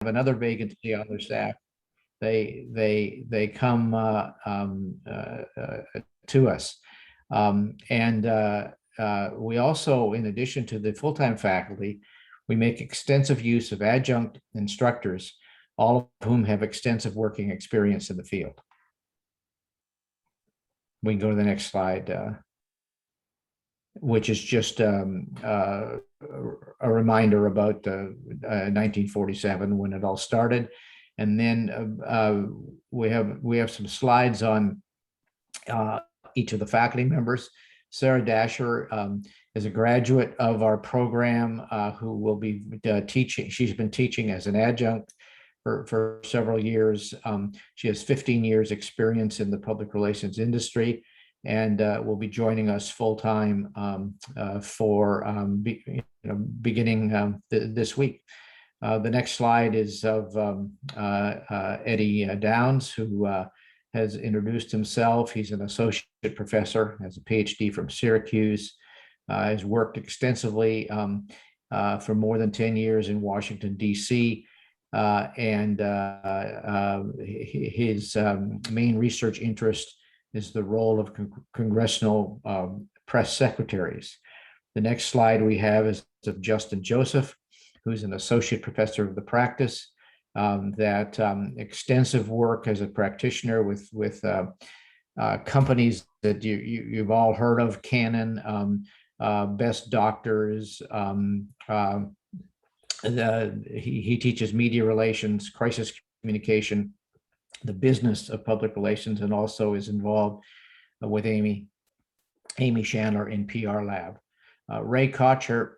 another vacancy on their staff, they come to us. We also, in addition to the full-time faculty, we make extensive use of adjunct instructors, all of whom have extensive working experience in the field. We can go to the next slide, which is just a reminder about 1947 when it all started. And then we have some slides on each of the faculty members. Sarah Dasher is a graduate of our program who will be teaching. She's been teaching as an adjunct for several years. She has 15 years experience in the public relations industry and will be joining us full-time beginning this week. The next slide is of Eddie Downs, who has introduced himself. He's an associate professor, has a PhD from Syracuse, has worked extensively for more than 10 years in Washington, D.C., and his main research interest is the role of congressional press secretaries. The next slide we have is of Justin Joseph, who's an associate professor of the practice, that extensive work as a practitioner with companies that you've all heard of, Canon, Best Doctors. He teaches media relations, crisis communication, the business of public relations, and also is involved with Amy Shanler in PR Lab. Ray Kotcher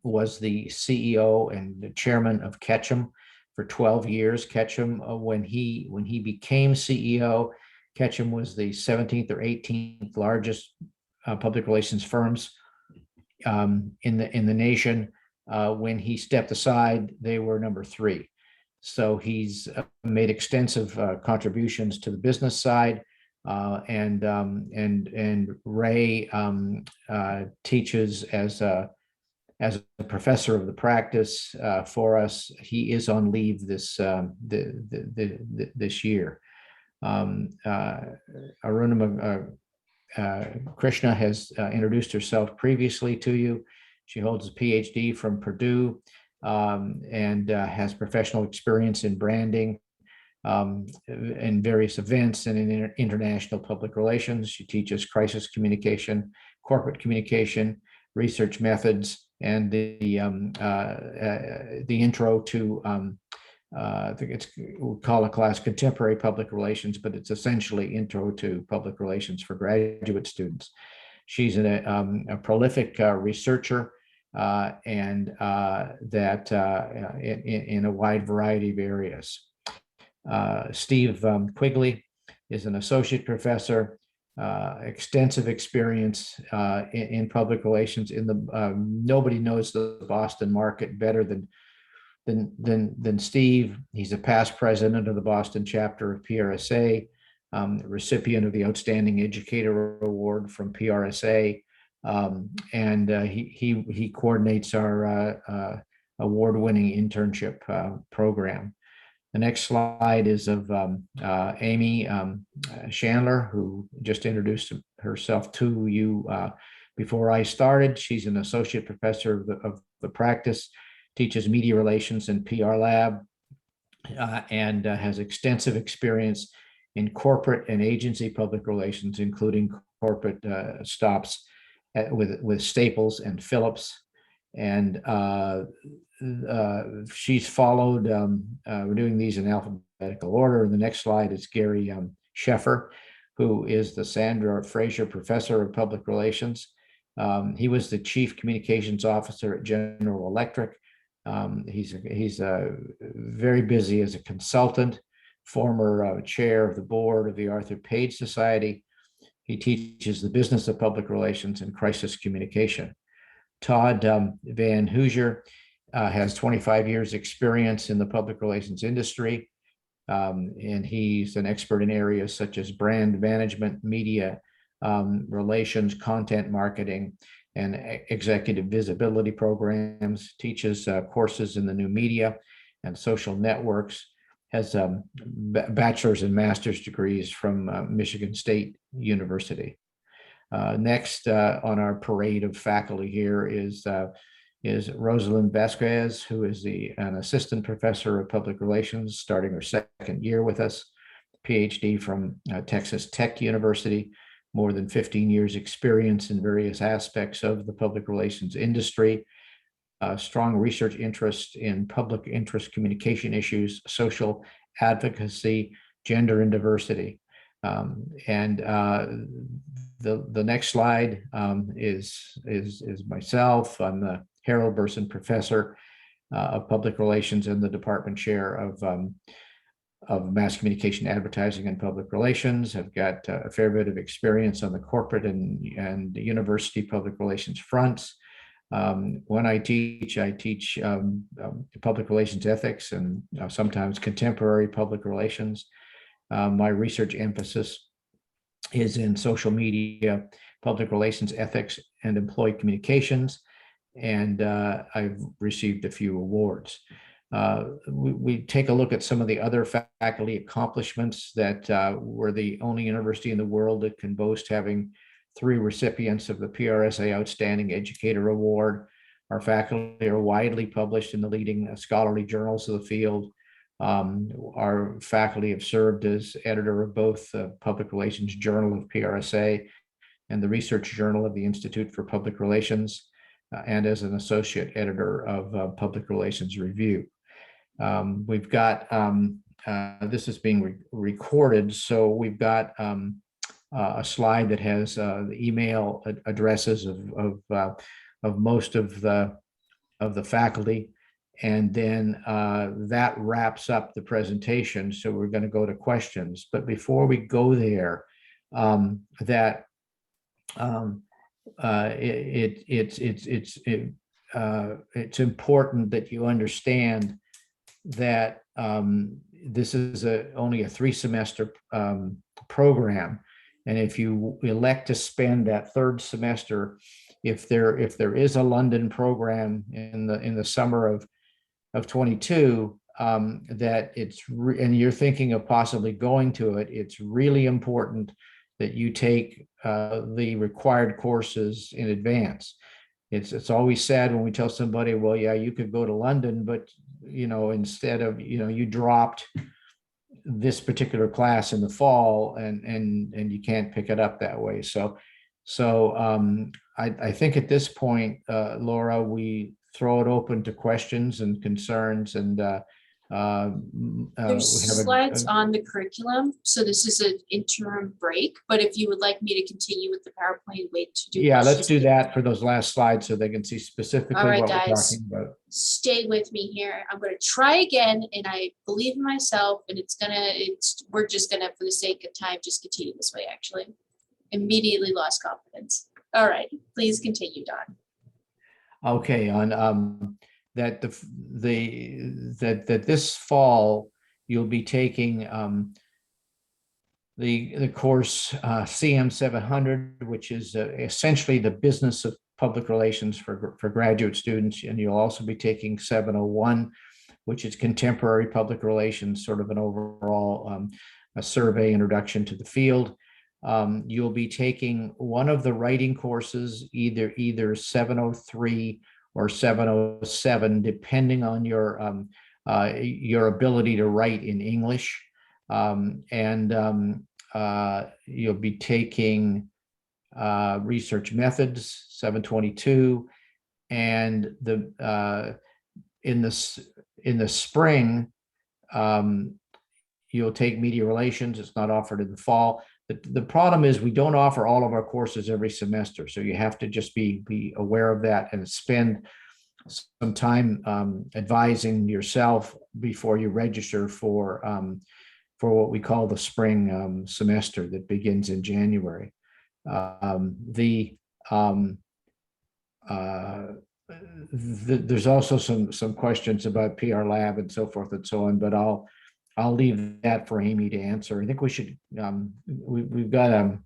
was the CEO and the chairman of Ketchum for 12 years. Ketchum, when he became CEO, Ketchum was the 17th or 18th largest public relations firms in the nation. When he stepped aside, they were number 3. So he's made extensive contributions to the business side, and Ray teaches as a professor of the practice for us. He is on leave this year. Arunima Krishna has introduced herself previously to you. She holds a PhD from Purdue and has professional experience in branding in various events and in international public relations. She teaches crisis communication, corporate communication, research methods, and the intro to I think we'll call a class contemporary public relations, but it's essentially intro to public relations for graduate students. She's a prolific researcher and that in a wide variety of areas. Steve Quigley is an associate professor, extensive experience in public relations. Nobody knows the Boston market better than Steve. He's a past president of the Boston chapter of PRSA, recipient of the Outstanding Educator Award from PRSA, and he coordinates our award-winning internship program. The next slide is of Amy Shanler, who just introduced herself to you before I started. She's an associate professor of the practice, teaches media relations and PR Lab, and has extensive experience in corporate and agency public relations, including corporate stops with Staples and Phillips. And she's followed, we're doing these in alphabetical order. The next slide is Gary Sheffer, who is the Sandra Fraser Professor of Public Relations. He was the Chief Communications Officer at General Electric. He's very busy as a consultant, former chair of the board of the Arthur Page Society. He teaches the business of public relations and crisis communication. Todd van Hoosear has 25 years experience in the public relations industry, and he's an expert in areas such as brand management, media relations, content marketing, and executive visibility programs, teaches courses in the new media, and social networks, has bachelor's and master's degrees from Michigan State University. Next on our parade of faculty here is Rosalynn Vasquez, who is an assistant professor of public relations, starting her second year with us, PhD from Texas Tech University, more than 15 years experience in various aspects of the public relations industry, strong research interest in public interest communication issues, social advocacy, gender and diversity. The next slide is myself. I'm the Harold Burson Professor of Public Relations and the Department Chair of Mass Communication, Advertising, and Public Relations. I've got a fair bit of experience on the corporate and university public relations fronts. When I teach public relations ethics and sometimes contemporary public relations. My research emphasis is in social media, public relations ethics, and employee communications. And I've received a few awards. We take a look at some of the other faculty accomplishments that we're the only university in the world that can boast having 3 recipients of the PRSA Outstanding Educator Award. Our faculty are widely published in the leading scholarly journals of the field. Our faculty have served as editor of both the Public Relations Journal of PRSA and the Research Journal of the Institute for Public Relations, and as an associate editor of Public Relations Review. We've got, this is being recorded, so we've got a slide that has the email addresses of most of the faculty, and then that wraps up the presentation. So we're going to go to questions, but before we go there, it's important that you understand that this is only a 3-semester program, and if you elect to spend that 3rd semester, if there is a London program in the summer of 22, that and you're thinking of possibly going to it, it's really important that you take the required courses in advance. It's always sad when we tell somebody, well, yeah, you could go to London, but instead of, you dropped this particular class in the fall and you can't pick it up that way. So I think at this point, Laura, we throw it open to questions and concerns, and there's slides on the curriculum, so this is an interim break, but if you would like me to continue with the PowerPoint, wait to do let's do that for those last slides so they can see specifically all right, what guys, we're talking about. Stay with me here. I'm going to try again, and I believe in myself, and we're just gonna, for the sake of time, just continue this way. Actually, immediately lost confidence. All right, please continue, Don. Okay, on that this fall you'll be taking the course CM 700, which is essentially the business of public relations for graduate students, and you'll also be taking 701, which is contemporary public relations, sort of an overall a survey introduction to the field. You'll be taking one of the writing courses, either 703 or 707, depending on your ability to write in English. You'll be taking research methods 722, and in the spring you'll take media relations. It's not offered in the fall. The problem is we don't offer all of our courses every semester, so you have to just be aware of that and spend some time advising yourself before you register for what we call the spring semester that begins in January. There's also some questions about PR Lab and so forth and so on, but I'll leave that for Amy to answer. I think we should, we've got a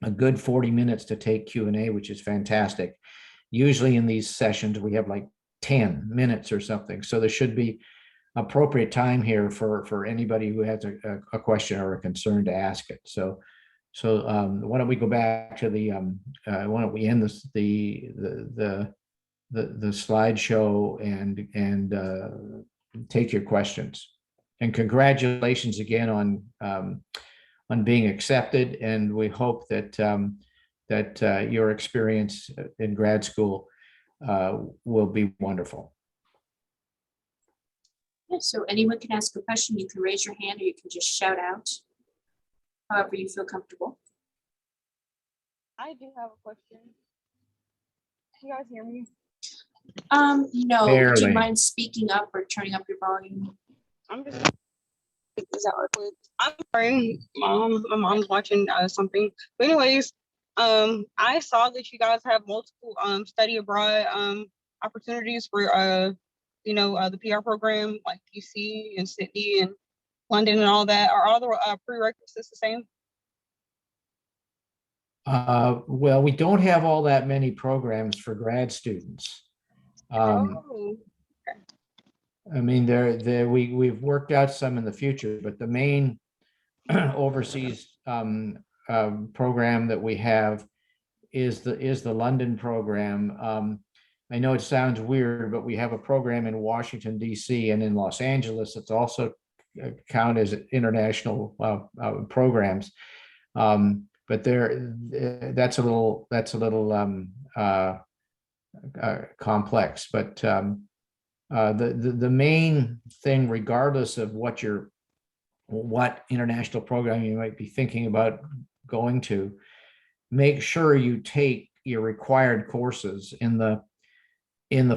good 40 minutes to take Q&A, which is fantastic. Usually in these sessions, we have like 10 minutes or something. So there should be appropriate time here for anybody who has a question or a concern to ask it. So why don't we go back to the why don't we end this the slideshow and take your questions. And congratulations again on being accepted. And we hope that your experience in grad school will be wonderful. Yeah, so anyone can ask a question. You can raise your hand or you can just shout out, however you feel comfortable. I do have a question. Can you guys hear me? No, would you Barely. mind speaking up or turning up your volume? I'm just this out real quick. I'm sorry, Mom. My mom's watching something. But anyways, I saw that you guys have multiple study abroad opportunities for the PR program, like DC and Sydney and London and all that. Are all the prerequisites the same? Well, we don't have all that many programs for grad students. Oh. I mean, we've worked out some in the future, but the main overseas program that we have is the London program. I know it sounds weird, but we have a program in Washington, D.C. and in Los Angeles. It's also count as international programs. But that's a little complex. But the main thing, regardless of what international program you might be thinking about going to, make sure you take your required courses in the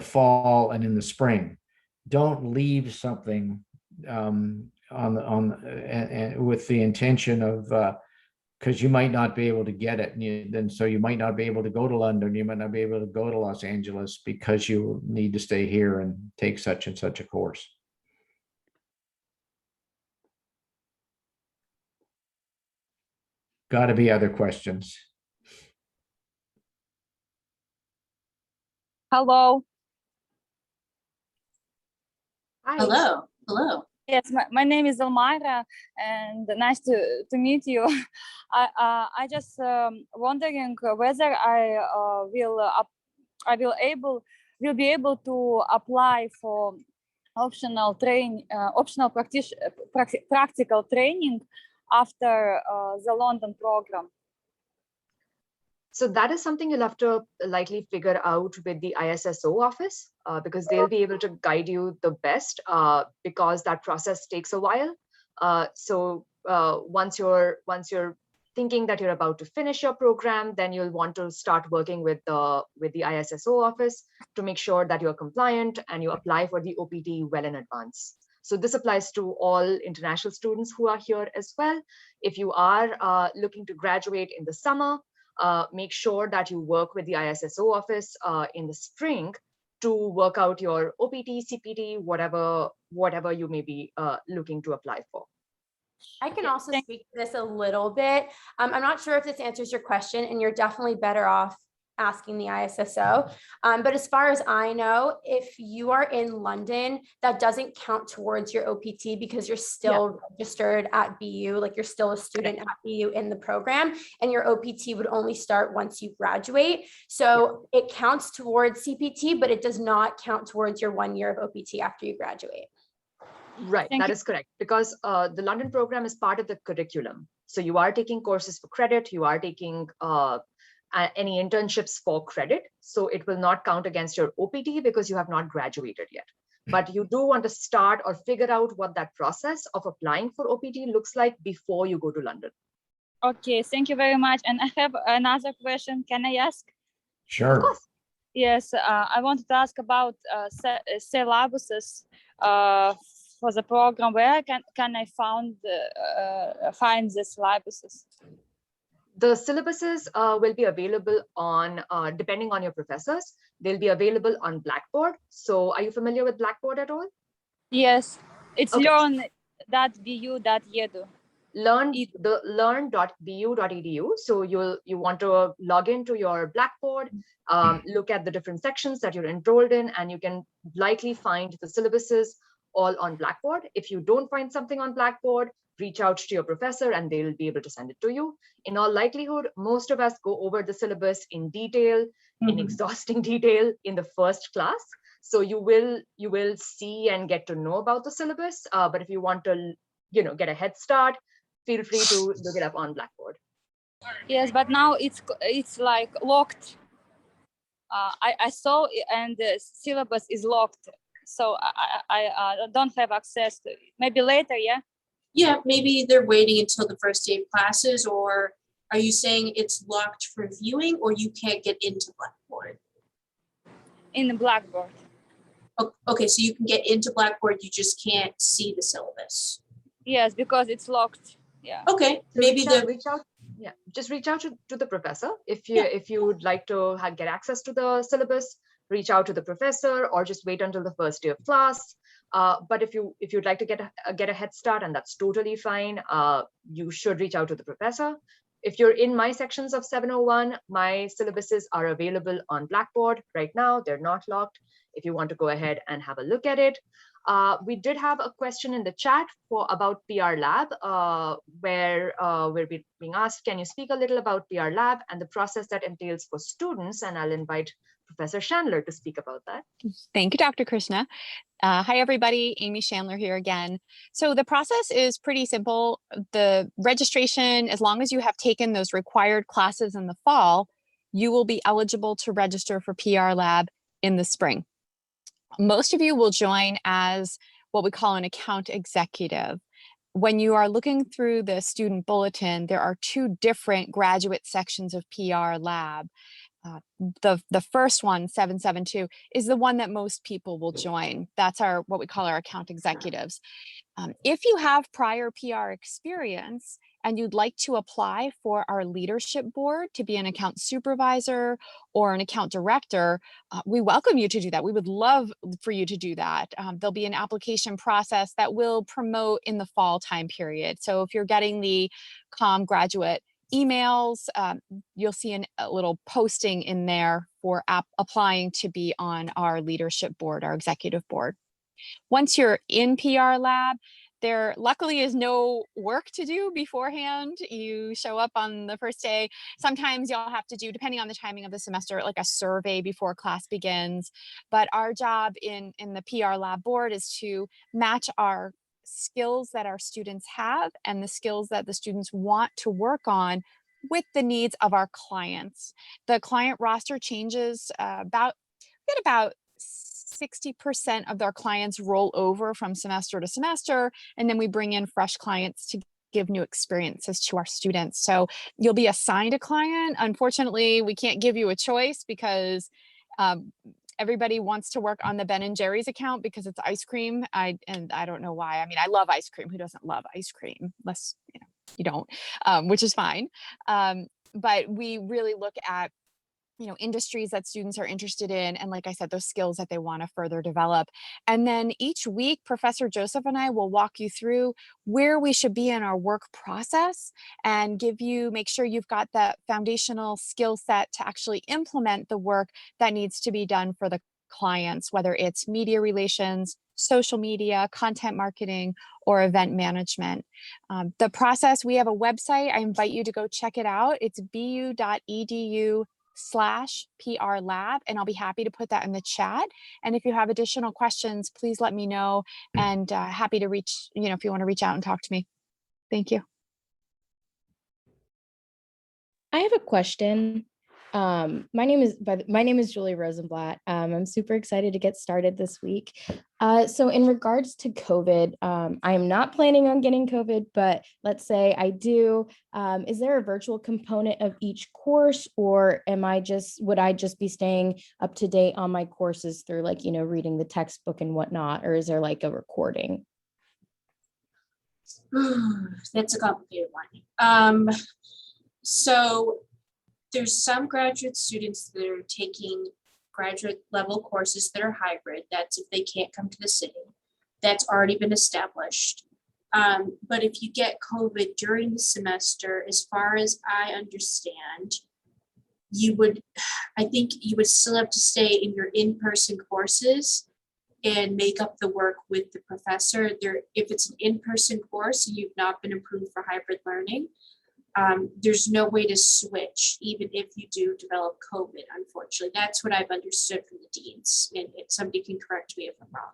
fall and in the spring. Don't leave something with the intention of because you might not be able to get it, and so you might not be able to go to London, you might not be able to go to Los Angeles because you need to stay here and take such and such a course. Got to be other questions. Hello. Hi. Hello. Yes, my name is Elmira, and nice to meet you. I just wondering whether I will be able to apply for optional practical training after the London program. So that is something you'll have to likely figure out with the ISSO office because they'll be able to guide you the best because that process takes a while. So once you're thinking that you're about to finish your program, then you'll want to start working with the ISSO office to make sure that you're compliant and you apply for the OPT well in advance. So this applies to all international students who are here as well. If you are looking to graduate in the summer, make sure that you work with the ISSO office in the spring to work out your OPT, CPT, whatever you may be looking to apply for. I can also speak to this a little bit. I'm not sure if this answers your question, and you're definitely better off asking the ISSO. But as far as I know, if you are in London, that doesn't count towards your OPT because you're still registered at BU, like you're still a student at BU in the program, and your OPT would only start once you graduate. So it counts towards CPT, but it does not count towards your 1 year of OPT after you graduate. Right, that is correct, because the London program is part of the curriculum. So you are taking courses for credit, you are taking any internships for credit. So it will not count against your OPT because you have not graduated yet. But you do want to start or figure out what that process of applying for OPT looks like before you go to London. Okay, thank you very much. And I have another question. Can I ask? Sure. Of course. Yes, I wanted to ask about syllabuses for the program. Where can I find the syllabuses? The syllabuses will be available on, depending on your professors, they'll be available on Blackboard. So are you familiar with Blackboard at all? Yes, it's Okay. learn.bu.edu. learn.bu.edu. So you want to log into your Blackboard, look at the different sections that you're enrolled in, and you can likely find the syllabuses all on Blackboard. If you don't find something on Blackboard, reach out to your professor and they'll be able to send it to you. In all likelihood, most of us go over the syllabus in detail, in exhausting detail in the first class. So you will see and get to know about the syllabus. But if you want to, get a head start, feel free to look it up on Blackboard. Yes, but now it's like locked. I saw it and the syllabus is locked, so I don't have access to it. Maybe later, yeah. Yeah, maybe they're waiting until the first day of classes, or are you saying it's locked for viewing, or you can't get into Blackboard? In the Blackboard. Okay, so you can get into Blackboard, you just can't see the syllabus. Yes, because it's locked. Yeah. Okay, So maybe just reach out to the professor. If you would like to get access to the syllabus, reach out to the professor or just wait until the first day of class. But if you'd like to get a head start, and that's totally fine, you should reach out to the professor. If you're in my sections of 701, my syllabuses are available on Blackboard right now. They're not locked. If you want to go ahead and have a look at it. We did have a question in the chat about PR Lab, where we're being asked, can you speak a little about PR Lab and the process that entails for students? And I'll invite Professor Shanler to speak about that. Thank you, Dr. Krishna. Hi, everybody. Amy Shanler here again. So the process is pretty simple. The registration, as long as you have taken those required classes in the fall, you will be eligible to register for PR Lab in the spring. Most of you will join as what we call an account executive. When you are looking through the student bulletin, there are two different graduate sections of PR Lab. The first one, 772, is the one that most people will join. That's what we call our account executives. If you have prior PR experience and you'd like to apply for our leadership board to be an account supervisor or an account director, we welcome you to do that. We would love for you to do that. There'll be an application process that will promote in the fall time period. So if you're getting the COM graduate emails, you'll see a little posting in there for applying to be on our leadership board, our executive board. Once you're in PR Lab, there luckily is no work to do beforehand. You show up on the first day. Sometimes you'll have to do, depending on the timing of the semester, like a survey before class begins. But our job in the PR Lab board is to match our skills that our students have and the skills that the students want to work on with the needs of our clients. The client roster changes about 60% of our clients roll over from semester to semester, and then we bring in fresh clients to give new experiences to our students. So you'll be assigned a client. Unfortunately, we can't give you a choice because everybody wants to work on the Ben & Jerry's account because it's ice cream. I don't know why. I mean, I love ice cream. Who doesn't love ice cream? Unless you don't, which is fine. But we really look at industries that students are interested in. And like I said, those skills that they want to further develop. And then each week, Professor Joseph and I will walk you through where we should be in our work process and make sure you've got that foundational skill set to actually implement the work that needs to be done for the clients, whether it's media relations, social media, content marketing, or event management. The process, we have a website. I invite you to go check it out. It's bu.edu/PR Lab, and I'll be happy to put that in the chat. And if you have additional questions, please let me know, and happy to reach, if you want to reach out and talk to me. Thank you. I have a question. My name is Julie Rosenblatt. I'm super excited to get started this week. So in regards to COVID, I am not planning on getting COVID, but let's say I do. Is there a virtual component of each course, or would I just be staying up to date on my courses through reading the textbook and whatnot, or is there like a recording? That's a complicated one. So there's some graduate students that are taking graduate level courses that are hybrid. That's if they can't come to the city. That's already been established. But if you get COVID during the semester, as far as I understand, I think you would still have to stay in your in-person courses and make up the work with the professor. If it's an in-person course and you've not been approved for hybrid learning, there's no way to switch, even if you do develop COVID, unfortunately. That's what I've understood from the deans, and if somebody can correct me if I'm wrong.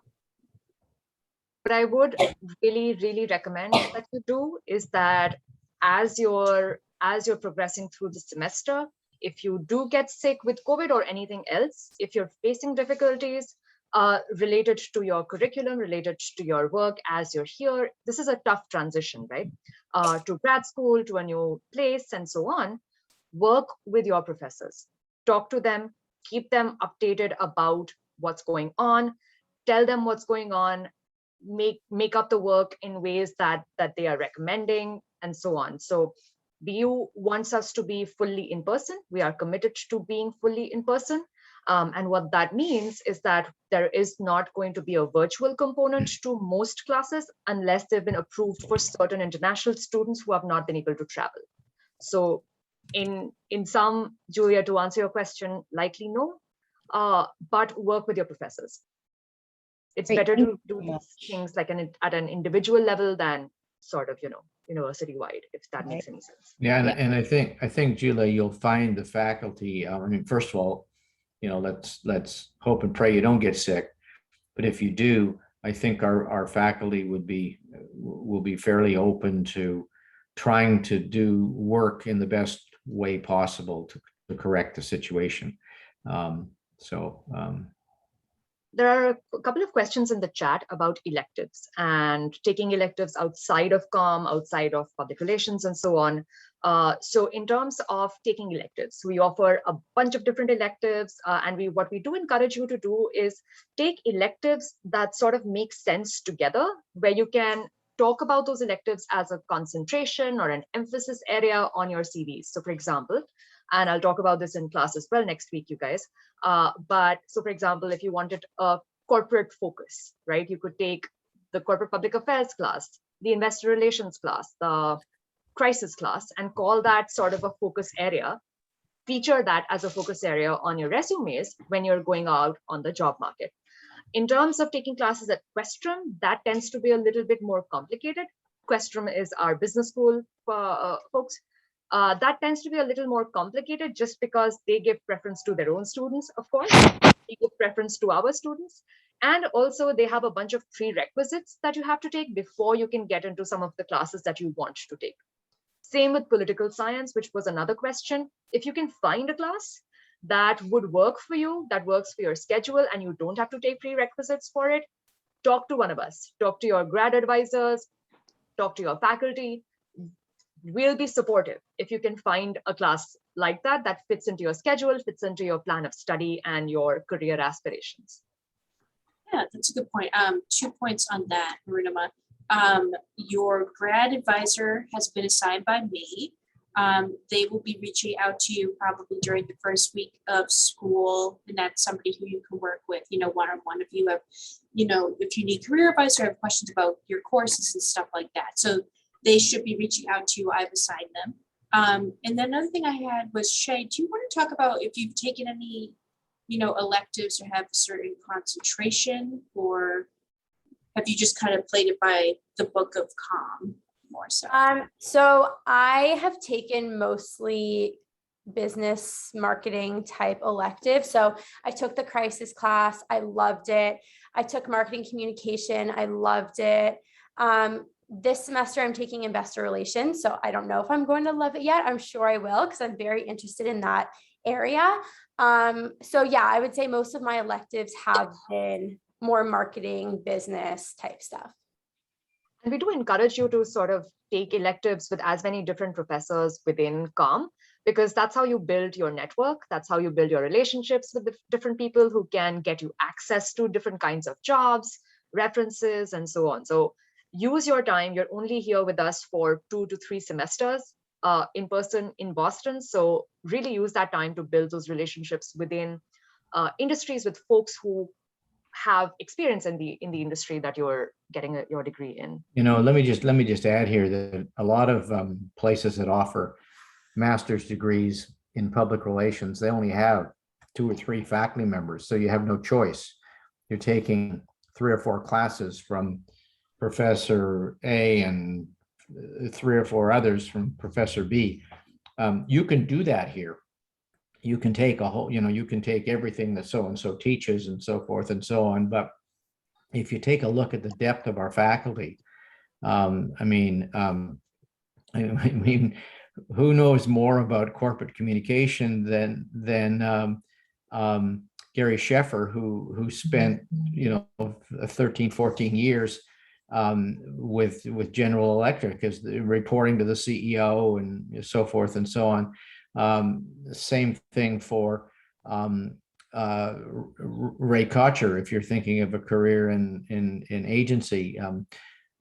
What I would really, really recommend that you do is that as you're progressing through the semester, if you do get sick with COVID or anything else, if you're facing difficulties related to your curriculum, related to your work as you're here, this is a tough transition, right? To grad school, to a new place, and so on. Work with your professors, talk to them, keep them updated about what's going on, tell them what's going on, make up the work in ways that they are recommending, and so on. So BU wants us to be fully in person. We are committed to being fully in person. And what that means is that there is not going to be a virtual component to most classes unless they've been approved for certain international students who have not been able to travel. So in sum, Julia, to answer your question, likely no, but work with your professors. It's Great, better thank to you do so these much. things like at an individual level than sort of, university-wide, if that makes any sense. Yeah, Yeah. and I think Julia, you'll find the faculty. I mean, first of all, let's hope and pray you don't get sick. But if you do, I think our faculty will be fairly open to trying to do work in the best way possible to correct the situation. There are a couple of questions in the chat about electives and taking electives outside of comm, outside of public relations, and so on. So in terms of taking electives, we offer a bunch of different electives, and what we do encourage you to do is take electives that sort of make sense together, where you can talk about those electives as a concentration or an emphasis area on your CVs. So for example, and I'll talk about this in class as well next week, you guys. But so for example, if you wanted a corporate focus, right, you could take the corporate public affairs class, the investor relations class, the crisis class, and call that sort of a focus area, feature that as a focus area on your resumes when you're going out on the job market. In terms of taking classes at Questrom, that tends to be a little bit more complicated. Questrom is our business school folks. That tends to be a little more complicated just because they give preference to their own students, of course. They give preference to our students. And also they have a bunch of prerequisites that you have to take before you can get into some of the classes that you want to take. Same with political science, which was another question. If you can find a class that would work for you, that works for your schedule, and you don't have to take prerequisites for it, talk to one of us. Talk to your grad advisors, talk to your faculty. We'll be supportive if you can find a class like that that fits into your schedule, fits into your plan of study and your career aspirations. Yeah, that's a good point. 2 points on that, Arunima. Your grad advisor has been assigned by me. They will be reaching out to you probably during the first week of school, and that's somebody who you can work with, one-on-one. If you have, if you need career advice or have questions about your courses and stuff like that. So they should be reaching out to you. I've assigned them. And then another thing I had was, Shay, do you want to talk about if you've taken any, electives or have a certain concentration, or have you just kind of played it by the book of comm more so? So I have taken mostly business marketing type elective. So I took the crisis class. I loved it. I took marketing communication. I loved it. This semester I'm taking investor relations. So I don't know if I'm going to love it yet. I'm sure I will, because I'm very interested in that area. So yeah, I would say most of my electives have been more marketing, business type stuff. And we do encourage you to sort of take electives with as many different professors within comm, because that's how you build your network. That's how you build your relationships with the different people who can get you access to different kinds of jobs, references, and so on. So use your time. You're only here with us for 2 to 3 semesters in person in Boston. So really use that time to build those relationships within industries with folks who have experience in the industry that you're getting your degree in. Let me just add here that a lot of places that offer master's degrees in public relations, they only have 2 or 3 faculty members, so you have no choice. You're taking 3 or 4 classes from Professor A and 3 or 4 others from Professor B. You can do that here. You can take a whole, you can take everything that so-and-so teaches and so forth and so on. But if you take a look at the depth of our faculty, I mean, who knows more about corporate communication than Gary Sheffer, who spent 13, 14 years with General Electric as reporting to the CEO and so forth and so on. Same thing for Ray Kotcher, if you're thinking of a career in agency,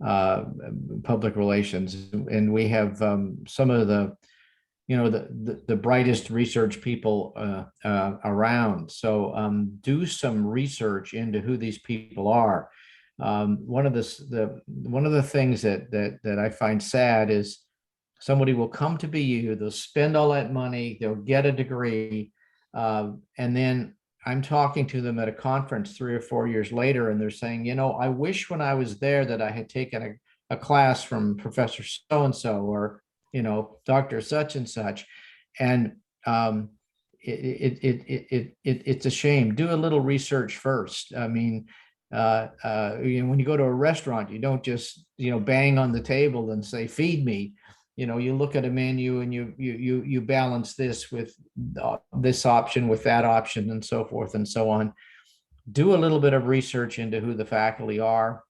public relations. And we have some of the brightest research people around. So do some research into who these people are. One of the things that I find sad is somebody will come to BU, they'll spend all that money, they'll get a degree, and then I'm talking to them at a conference 3 or 4 years later, and they're saying, I wish when I was there that I had taken a class from Professor so-and-so or, Dr. such and such. And it's a shame. Do a little research first. I mean, when you go to a restaurant, you don't just, bang on the table and say, feed me. You look at a menu and you balance this with this option with that option and so forth and so on. Do a little bit of research into who the faculty are.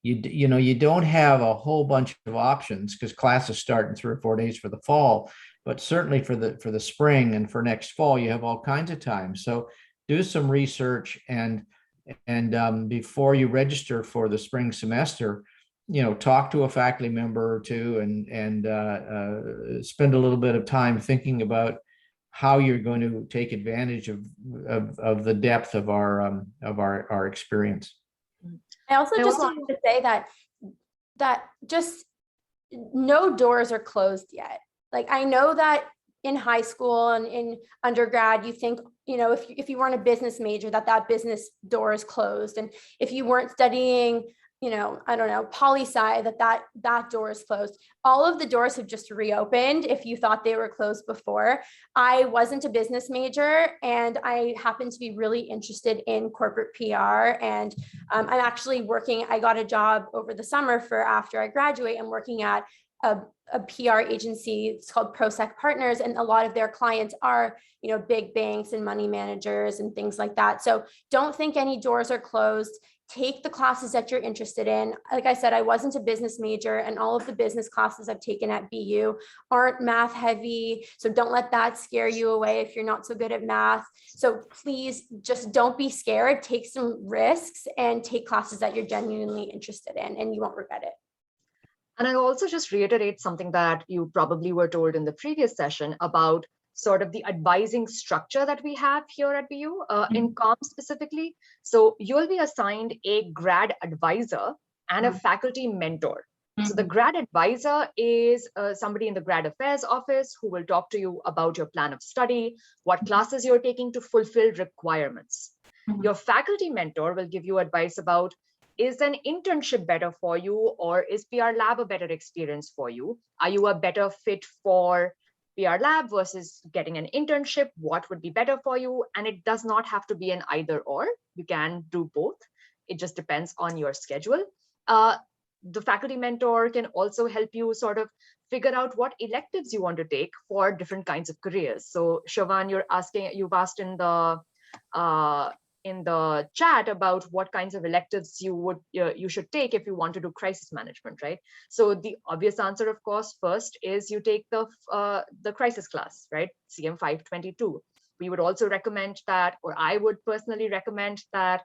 You don't have a whole bunch of options because classes start in 3 or 4 days for the fall, but certainly for the spring and for next fall, you have all kinds of time. So do some research and before you register for the spring semester, talk to a faculty member or two and spend a little bit of time thinking about how you're going to take advantage of the depth of our experience. I also just wanted to say that just no doors are closed yet. Like, I know that in high school and in undergrad, you think, if you weren't a business major, that business door is closed. And if you weren't studying, I don't know, poli-sci, that door is closed. All of the doors have just reopened if you thought they were closed before. I wasn't a business major and I happened to be really interested in corporate PR. And I'm actually I got a job over the summer after I graduate. I'm working at a PR agency. It's called ProSec Partners. And a lot of their clients are, big banks and money managers and things like that. So don't think any doors are closed. Take the classes that you're interested in. Like I said, I wasn't a business major and all of the business classes I've taken at BU aren't math heavy. So don't let that scare you away if you're not so good at math. So please just don't be scared. Take some risks and take classes that you're genuinely interested in and you won't regret it. And I also just reiterate something that you probably were told in the previous session about sort of the advising structure that we have here at BU in COM specifically. So you'll be assigned a grad advisor and a faculty mentor. So the grad advisor is somebody in the grad affairs office who will talk to you about your plan of study, what classes you're taking to fulfill requirements. Your faculty mentor will give you advice about, is an internship better for you, or is PR Lab a better experience for you? Are you a better fit for PR Lab versus getting an internship? What would be better for you? And it does not have to be an either or. You can do both. It just depends on your schedule. The faculty mentor can also help you sort of figure out what electives you want to take for different kinds of careers. So Siobhan, you've asked in the chat about what kinds of electives you should take if you want to do crisis management, right? So the obvious answer, of course, first is you take the crisis class, right? CM 522. We would also recommend that, or I would personally recommend that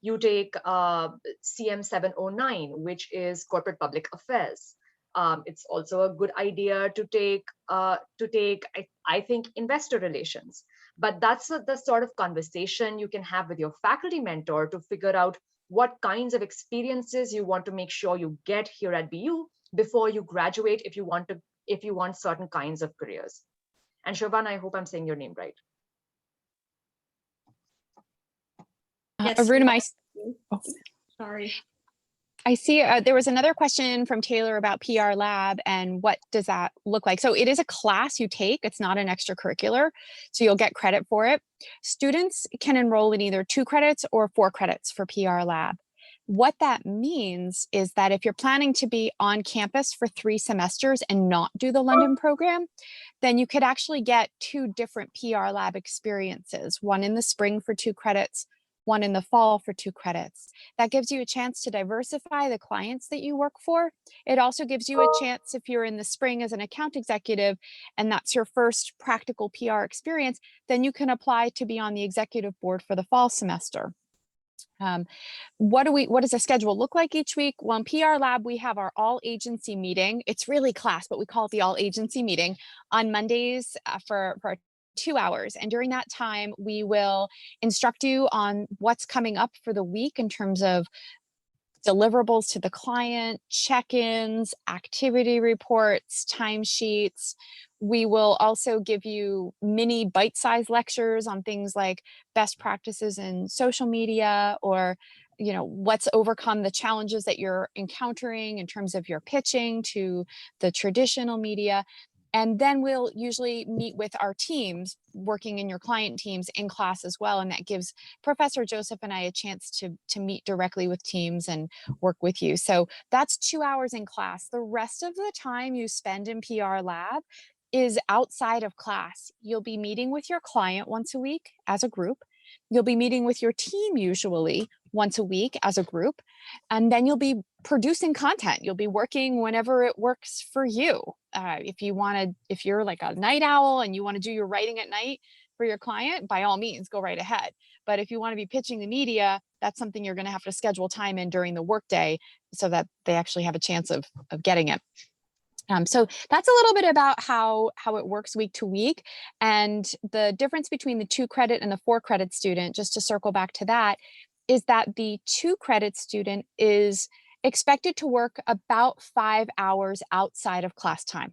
you take CM 709, which is corporate public affairs. It's also a good idea to take, I think, investor relations. But that's the sort of conversation you can have with your faculty mentor to figure out what kinds of experiences you want to make sure you get here at BU before you graduate if you want certain kinds of careers. And Siobhan, I hope I'm saying your name right. Yes, Arunima, sorry. I see there was another question from Taylor about PR Lab and what does that look like? So it is a class you take. It's not an extracurricular, so you'll get credit for it. Students can enroll in either 2 credits or 4 credits for PR Lab. What that means is that if you're planning to be on campus for 3 semesters and not do the London program, then you could actually get 2 different PR Lab experiences, one in the spring for 2 credits, one in the fall for 2 credits. That gives you a chance to diversify the clients that you work for. It also gives you a chance, if you're in the spring as an account executive and that's your first practical PR experience, then you can apply to be on the executive board for the fall semester. What does the schedule look like each week? Well, in PR Lab, we have our all agency meeting. It's really class, but we call it the all agency meeting on Mondays for 2 hours. And during that time, we will instruct you on what's coming up for the week in terms of deliverables to the client, check-ins, activity reports, timesheets. We will also give you mini bite-sized lectures on things like best practices in social media, or let's overcome the challenges that you're encountering in terms of your pitching to the traditional media. And then we'll usually meet with our teams working in your client teams in class as well. And that gives Professor Joseph and I a chance to meet directly with teams and work with you. So that's 2 hours in class. The rest of the time you spend in PR Lab is outside of class. You'll be meeting with your client once a week as a group. You'll be meeting with your team usually once a week as a group, and then you'll be producing content. You'll be working whenever it works for you. If you're like a night owl and you want to do your writing at night for your client, by all means, go right ahead. But if you want to be pitching the media, that's something you're going to have to schedule time in during the workday so that they actually have a chance of getting it. So that's a little bit about how it works week to week. And the difference between the 2 credit and the 4 credit student, just to circle back to that, is that the 2 credit student is expected to work about 5 hours outside of class time.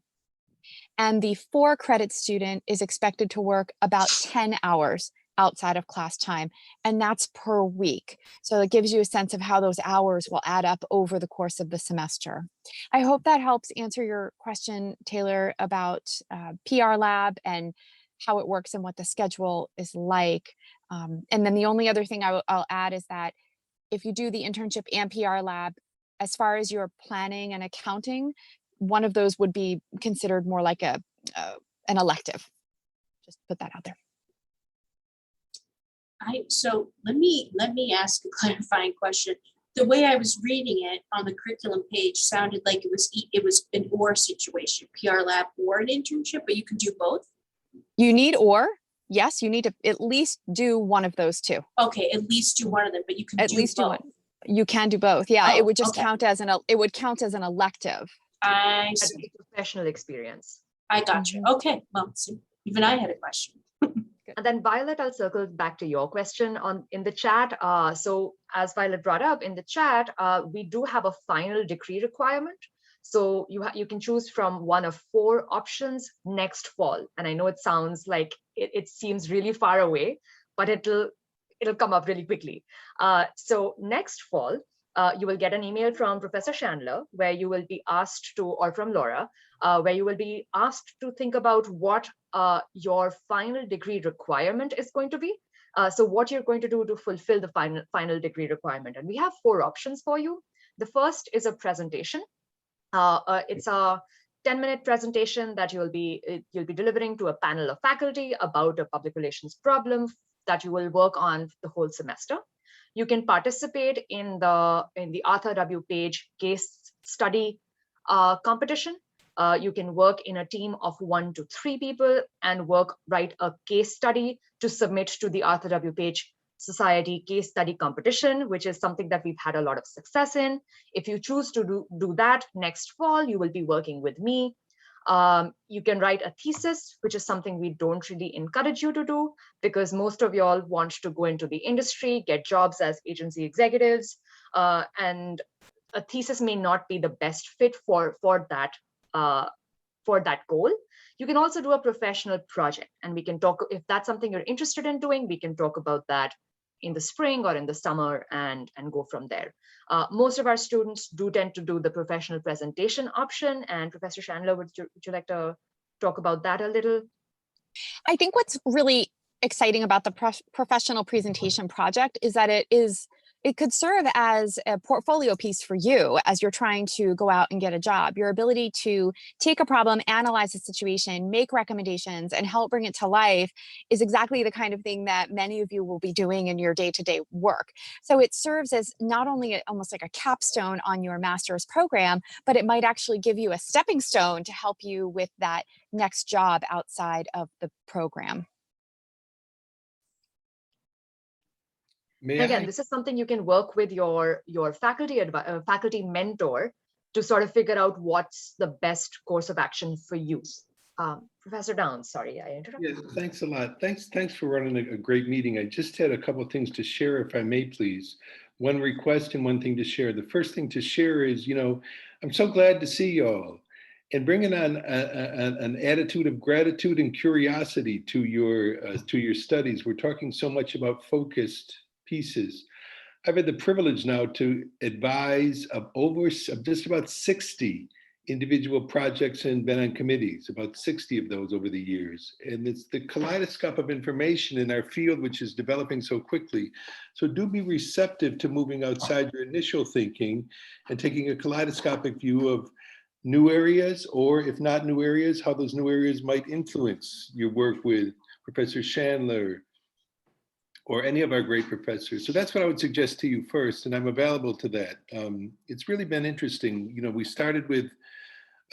And the 4 credit student is expected to work about 10 hours outside of class time, and that's per week. So it gives you a sense of how those hours will add up over the course of the semester. I hope that helps answer your question, Taylor, about PR Lab and how it works and what the schedule is like. And then the only other thing I'll add is that if you do the internship and PR Lab, as far as your planning and accounting, one of those would be considered more like an elective. Just put that out there. So let me ask a clarifying question. The way I was reading it on the curriculum page sounded like it was an or situation, PR Lab or an internship, but you can do both. You need or. Yes, you need to at least do one of those 2. Okay, at least do one of them, but you can at do least both. Do one. You can do both. Yeah, it would just okay. count as an elective. I see. That's a professional experience. I got you. Okay, well, see, even I had a question. And then Violet, I'll circle back to your question in the chat. So as Violet brought up in the chat, we do have a final degree requirement. So you can choose from one of 4 options next fall. And I know it sounds like it seems really far away, but it'll come up really quickly. So next fall, you will get an email from Professor Shanler where you will be asked to, or from Laura, where you will be asked to think about what your final degree requirement is going to be. So what you're going to do to fulfill the final degree requirement. And we have 4 options for you. The first is a presentation. It's a 10-minute presentation that you'll be delivering to a panel of faculty about a public relations problem that you will work on the whole semester. You can participate in the Arthur W. Page case study competition. You can work in a team of 1 to 3 people and write a case study to submit to the Arthur W. Page Society case study competition, which is something that we've had a lot of success in. If you choose to do that next fall, you will be working with me. You can write a thesis, which is something we don't really encourage you to do because most of y'all want to go into the industry, get jobs as agency executives, and a thesis may not be the best fit for that goal. You can also do a professional project, and we can talk, if that's something you're interested in doing, we can talk about that in the spring or in the summer and go from there. Most of our students do tend to do the professional presentation option. And Professor Shanler, would you like to talk about that a little? I think what's really exciting about the professional presentation project is that it could serve as a portfolio piece for you as you're trying to go out and get a job. Your ability to take a problem, analyze the situation, make recommendations, and help bring it to life is exactly the kind of thing that many of you will be doing in your day-to-day work. So it serves as not only almost like a capstone on your master's program, but it might actually give you a stepping stone to help you with that next job outside of the program. Again, this is something you can work with your faculty mentor to sort of figure out what's the best course of action for you. Professor Downs, sorry, I interrupted. Yes, thanks a lot. Thanks for running a great meeting. I just had a couple of things to share, if I may, please. One request and one thing to share. The first thing to share is, I'm so glad to see you all and bringing on an attitude of gratitude and curiosity to your studies. We're talking so much about focused pieces. I've had the privilege now to advise of just about 60 individual projects and been on committees, about 60 of those over the years. And it's the kaleidoscope of information in our field, which is developing so quickly. So do be receptive to moving outside your initial thinking and taking a kaleidoscopic view of new areas, or if not new areas, how those new areas might influence your work with Professor Shanler, or any of our great professors. So that's what I would suggest to you first, and I'm available to that. It's really been interesting. We started with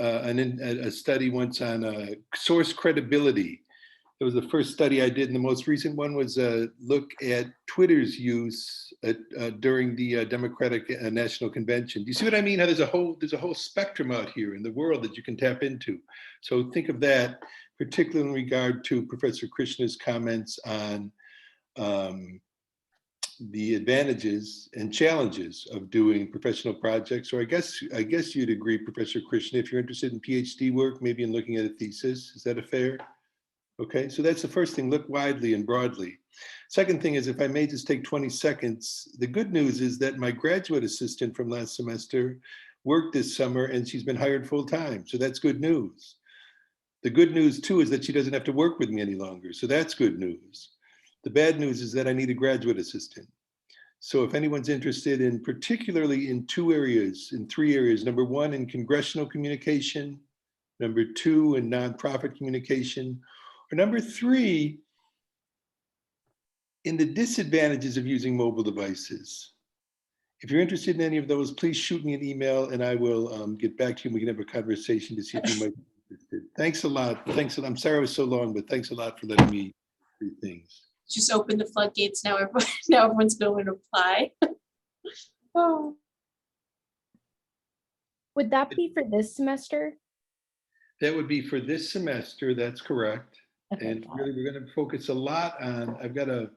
a study once on source credibility. It was the first study I did, and the most recent one was a look at Twitter's use during the Democratic National Convention. Do you see what I mean? How there's a whole spectrum out here in the world that you can tap into. So think of that, particularly in regard to Professor Krishna's comments on the advantages and challenges of doing professional projects. Or I guess you'd agree, Professor Krishna, if you're interested in PhD work, maybe in looking at a thesis. Is that a fair? Okay, so that's the first thing, look widely and broadly. Second thing is, if I may just take 20 seconds, the good news is that my graduate assistant from last semester worked this summer and she's been hired full time. So that's good news. The good news too is that she doesn't have to work with me any longer. So that's good news. The bad news is that I need a graduate assistant. So if anyone's interested in particularly in three areas, number one, in congressional communication, number two, in nonprofit communication, or number three, in the disadvantages of using mobile devices. If you're interested in any of those, please shoot me an email and I will get back to you and we can have a conversation to see if you might be interested. Thanks a lot. I'm sorry I was so long, but thanks a lot for letting me do things. Just open the floodgates. Now everyone's going to apply. Oh. Would that be for this semester? That would be for this semester, that's correct. Okay, And really we're going to focus a lot on, I've done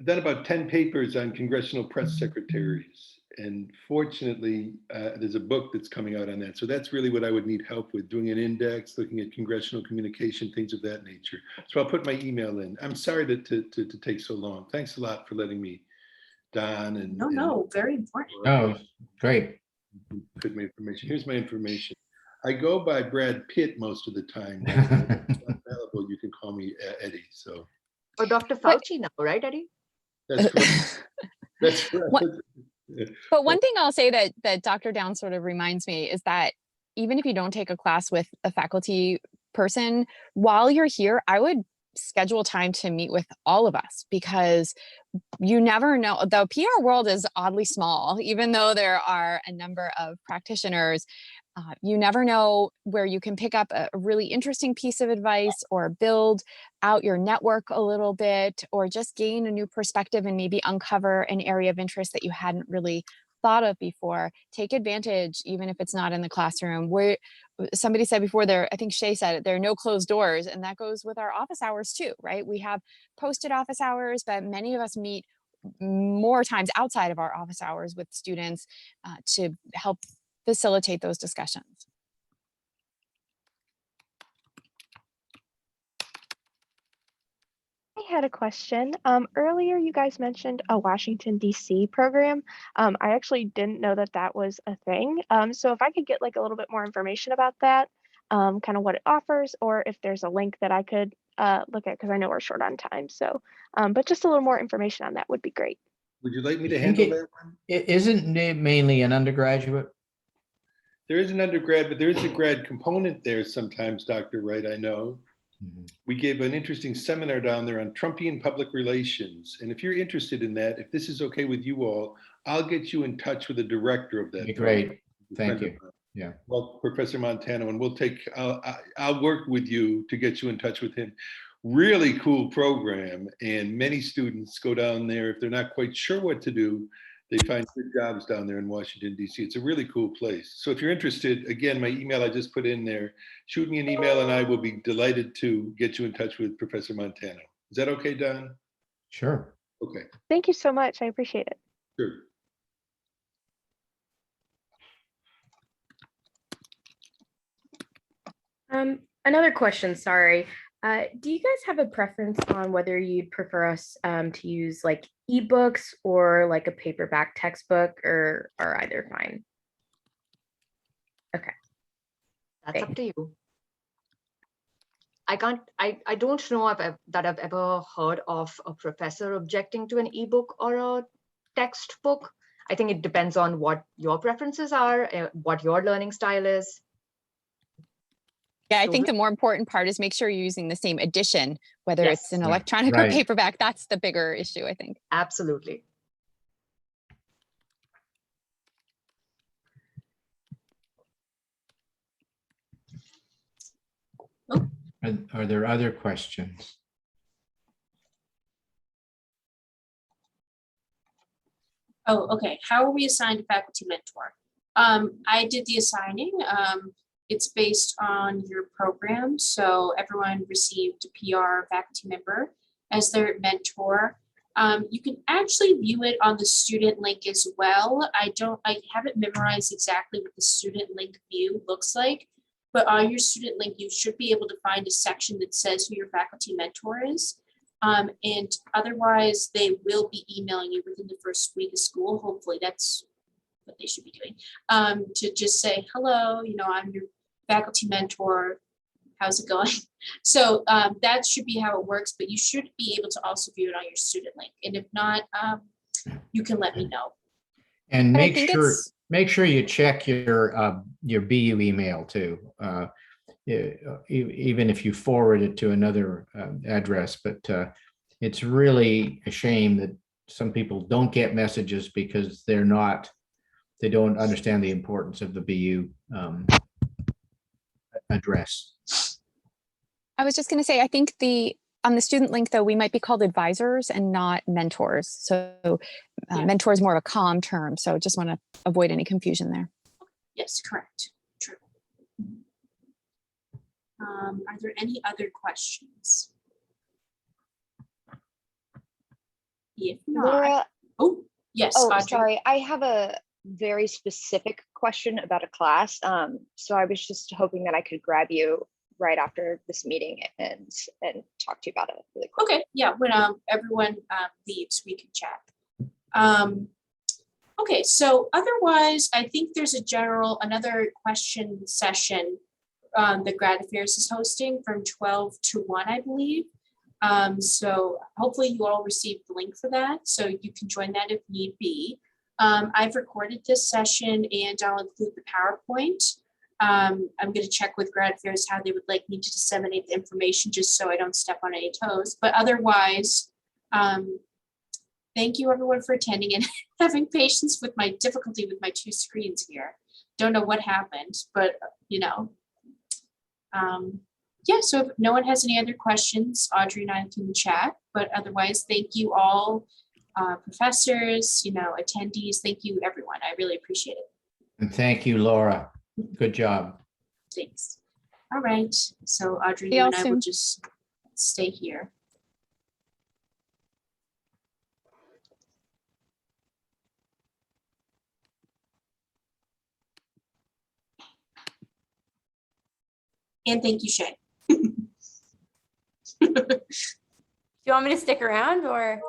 about 10 papers on congressional press secretaries. And fortunately, there's a book that's coming out on that. So that's really what I would need help with, doing an index, looking at congressional communication, things of that nature. So I'll put my email in. I'm sorry to take so long. Thanks a lot for letting me, Don. And No, very important. Oh, great. Put my information. Here's my information. I go by Brad Pitt most of the time. If I'm not available, you can call me Eddie. So. Or Dr. Fauci now, right, Eddie? That's correct. That's correct. But one thing I'll say that Dr. Downs sort of reminds me is that even if you don't take a class with a faculty person, while you're here, I would schedule time to meet with all of us, because you never know. The PR world is oddly small, even though there are a number of practitioners. You never know where you can pick up a really interesting piece of advice or build out your network a little bit, or just gain a new perspective and maybe uncover an area of interest that you hadn't really thought of before. Take advantage, even if it's not in the classroom. Where somebody said before, I think Shay said it, there are no closed doors, and that goes with our office hours too, right? We have posted office hours, but many of us meet more times outside of our office hours with students to help facilitate those discussions. I had a question. Earlier you guys mentioned a Washington, D.C. program. I actually didn't know that that was a thing. So if I could get like a little bit more information about that, kind of what it offers, or if there's a link that I could look at, because I know we're short on time. So, but just a little more information on that would be great. Would you like me to I think handle that one? it isn't it mainly an undergraduate. There is an undergrad, but there is a grad component there sometimes, Dr. Wright, I know. We gave an interesting seminar down there on Trumpian public relations. And if you're interested in that, if this is okay with you all, I'll get you in touch with the director of that. Be great. Thank you. Yeah. Well, Professor Montano, and I'll work with you to get you in touch with him. Really cool program. And many students go down there. If they're not quite sure what to do, they find good jobs down there in Washington, D.C. It's a really cool place. So if you're interested, again, my email I just put in there, shoot me an email and I will be delighted to get you in touch with Professor Montano. Is that okay, Don? Sure. Okay. Thank you so much. I appreciate it. Sure. Another question, sorry. Do you guys have a preference on whether you'd prefer us to use like ebooks or like a paperback textbook, or either fine? Okay. That's up to you. I don't know that I've ever heard of a professor objecting to an ebook or a textbook. I think it depends on what your preferences are, what your learning style is. Yeah, I think the more important part is make sure you're using the same edition, whether Yes. it's an electronic Right. or paperback. That's the bigger issue, I think. Absolutely. Are there other questions? Oh, okay. How are we assigned a faculty mentor? I did the assigning. It's based on your program. So everyone received a PR faculty member as their mentor. You can actually view it on the student link as well. I haven't memorized exactly what the student link view looks like, but on your student link, you should be able to find a section that says who your faculty mentor is. And otherwise, they will be emailing you within the first week of school. Hopefully that's what they should be doing, to just say, hello, I'm your faculty mentor. How's it going? So that should be how it works, but you should be able to also view it on your student link. And if not, you can let me know. And But I make think sure it's- make sure you check your BU email too. Even if you forward it to another address, but it's really a shame that some people don't get messages because they don't understand the importance of the BU address. I was just going to say, I think on the student link, though, we might be called advisors and not mentors. So Yeah. mentor is more of a comm term. So just want to avoid any confusion there. Yes, correct. True. Are there any other questions? If not, Laura, oh, yes, oh, Audrey. sorry. I have a very specific question about a class. So I was just hoping that I could grab you right after this meeting and talk to you about it really quick. Okay, yeah, when everyone leaves, we can chat. Okay, so otherwise, I think there's another question session that Grad Affairs is hosting from 12 to 1, I believe. So hopefully you all received the link for that, so you can join that if need be. I've recorded this session and I'll include the PowerPoint. I'm going to check with Grad Affairs how they would like me to disseminate the information, just so I don't step on any toes. But otherwise, thank you everyone for attending and having patience with my difficulty with my two screens here. Don't know what happened, but yeah, so if no one has any other questions, Audrey and I can chat, but otherwise, thank you all, professors, attendees, thank you everyone. I really appreciate it. And thank you, Laura. Good job. Thanks. All right, so Audrey, See you y'all and I will soon. just stay here. And thank you, Shay. you want me to stick around or?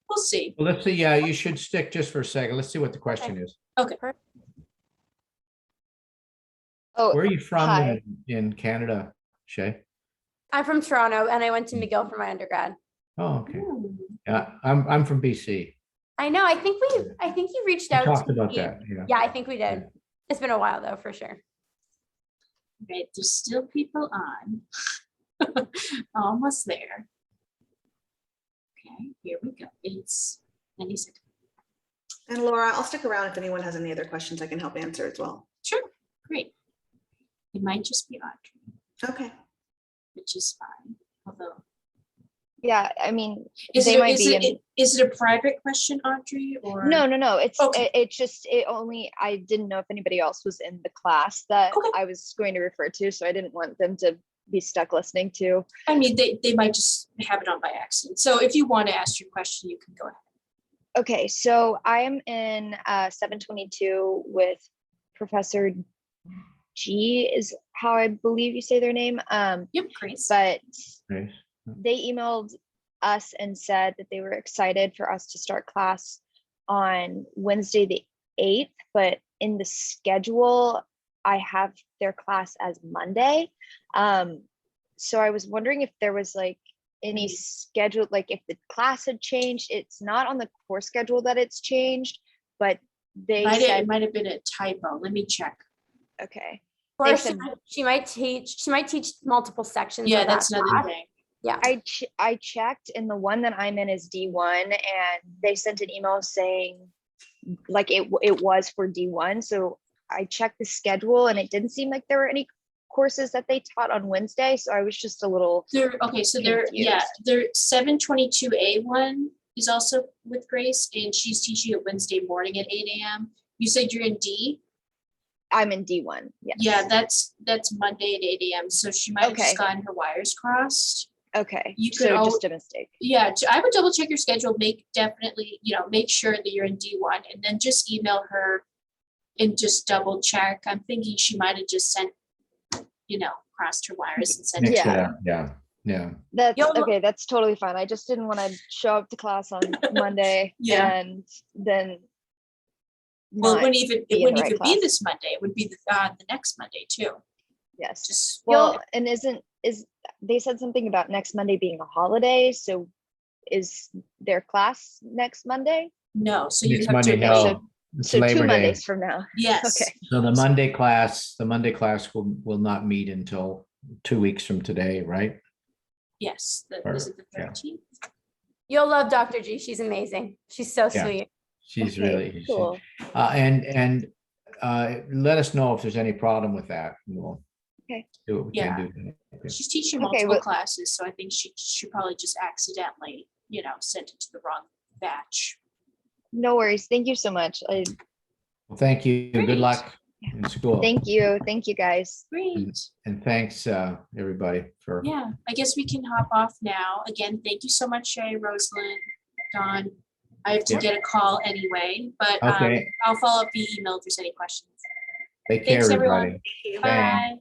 We'll see. Well, let's see. Yeah, you should stick just for a second. Let's see what the question is. Okay. Oh, Where are you from hi. in Canada, Shay? I'm from Toronto and I went to McGill for my undergrad. Oh, okay. Ooh. Yeah, I'm from BC. I know. I think you reached We out talked to about me. that. Yeah. Yeah, I think we did. It's been a while though, for sure. Right, there's still people on. Almost there. Okay, here we go. It's 90 seconds. And Laura, I'll stick around if anyone has any other questions I can help answer as well. Sure, great. It might just be Audrey, Okay. which is fine. Although, Yeah, I mean, is they it, might is be it, in. is it a private question, Audrey, or? No, it's Okay. it only, I didn't know if anybody else was in the class that Okay. I was going to refer to, so I didn't want them to be stuck listening to. I mean, they might just have it on by accident. So if you want to ask your question, you can go ahead. Okay, so I am in 722 with Professor G is how I believe you say their name. Yep, Grace. But Grace. they emailed us and said that they were excited for us to start class on Wednesday the 8th, but in the schedule, I have their class as Monday. So I was wondering if there was like any schedule, like if the class had changed. It's not on the course schedule that it's changed, but they said It might have been a typo. Let me check. okay. Or They she said, might teach multiple sections. Yeah, of that that's another class. thing. Yeah. I checked, and the one that I'm in is D1, and they sent an email saying like it was for D1. So I checked the schedule, and it didn't seem like there were any courses that they taught on Wednesday. So I was just a little Okay, so they're confused. 722A1 is also with Grace, and she's teaching it Wednesday morning at 8 a.m. You said you're in D? I'm in D1. Yes. Yeah, that's Monday at 8 a.m. So she might have Okay. just gotten her wires crossed. Okay. You could So just a mistake. Yeah, I would double check your schedule, make sure that you're in D1, and then just email her and just double check. I'm thinking she might have just sent, crossed her wires and sent it. Mix it Yeah. up. Yeah. That's You'll- okay. That's totally fine. I just didn't want to show up to class on Monday Yeah. and then. Well, it not wouldn't even be in the right be class. this Monday. It would be the next Monday too. Yes. Just Well, and they said something about next Monday being a holiday, so is their class next Monday? no. So you Next have Monday, to no. It's So Labor two Day. Mondays from now. Yes. Okay. So the Monday class will not meet until 2 weeks from today, right? Yes. Is it the Yeah. 13th? You'll love Dr. G. She's amazing. She's so Yeah. sweet. She's Okay, really cool. and let us know if there's any problem with that. And we'll Okay. do what we Yeah. can do. Okay. She's teaching Okay, multiple but- classes, so I think she probably just accidentally, sent it to the wrong batch. No worries. Thank you so much. Well, thank you. Good Great. luck in school. Thank you. Thank you guys. Great. And thanks, everybody, for. Yeah, I guess we can hop off now. Again, thank you so much, Shay, Rosalynn, Dawn. I have to Yeah. get a call anyway, but Okay. I'll follow up via email if there's any questions. Take care, Thanks, everyone. everybody. Bye.